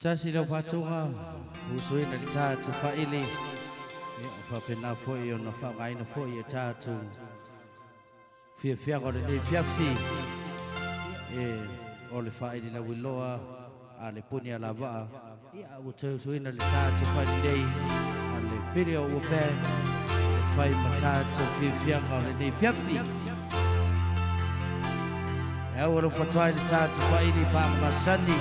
cha si đâu pha chung à phù suy nè cha chỉ pha ili pha phen na phôi yo na pha ngai na phôi yo cha chu phía phía gọi đi phía phi ole pha ili na wiloa ale punya la va ya u chơi suy nè cha chỉ pha đi ale video u pe phai mà cha chỉ phía phía gọi đi phía phi Euro for try to cha chỉ pha ili pa ma sani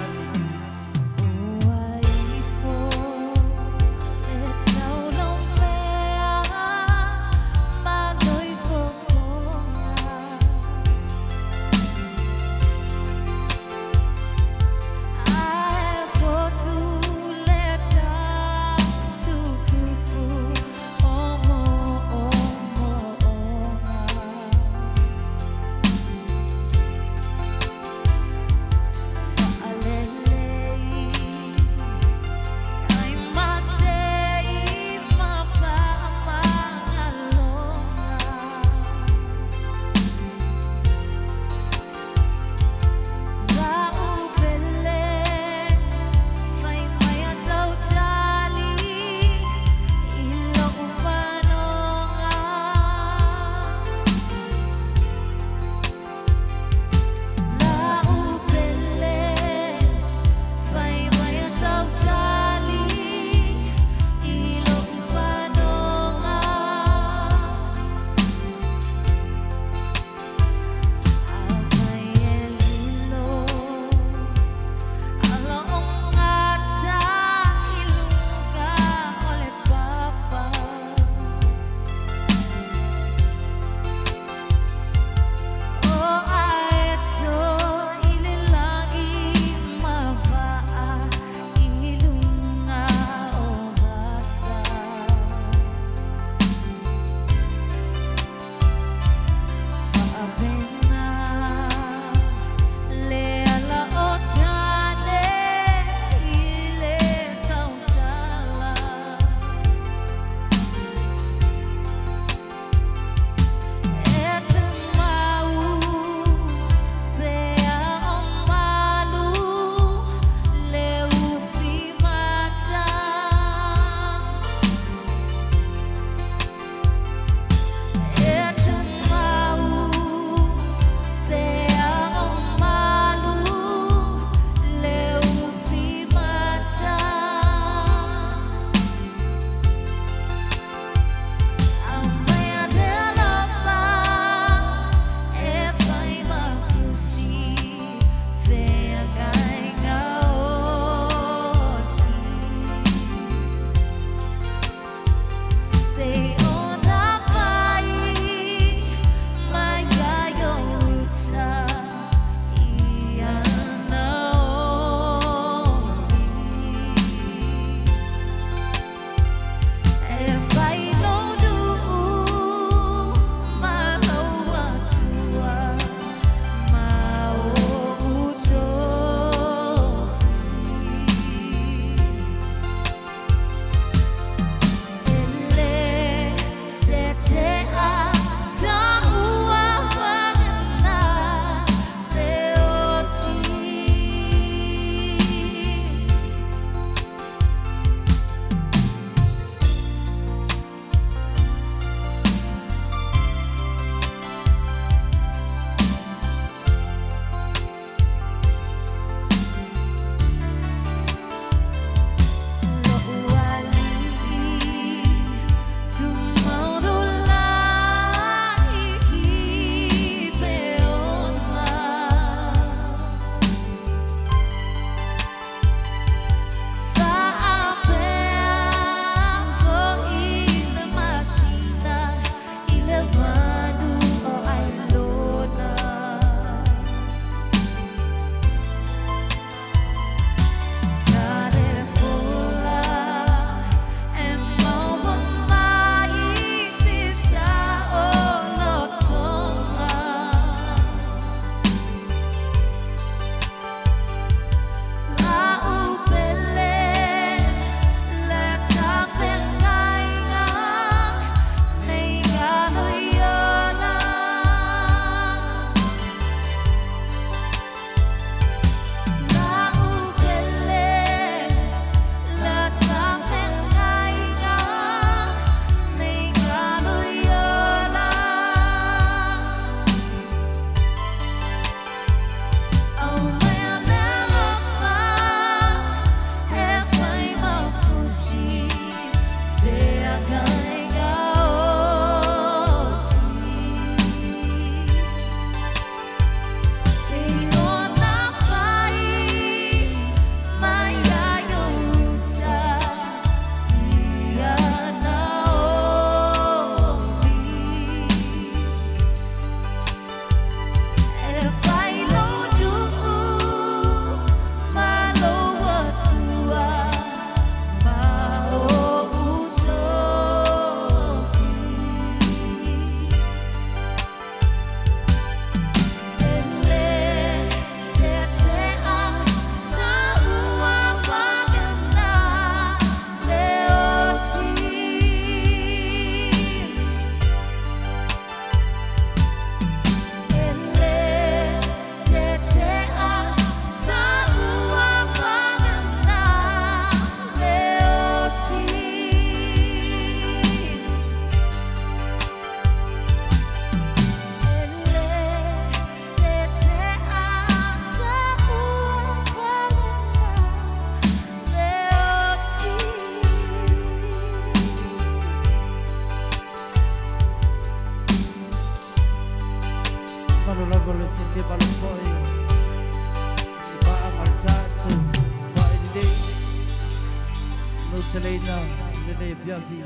Selena, le ne fiafi,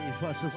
e fa so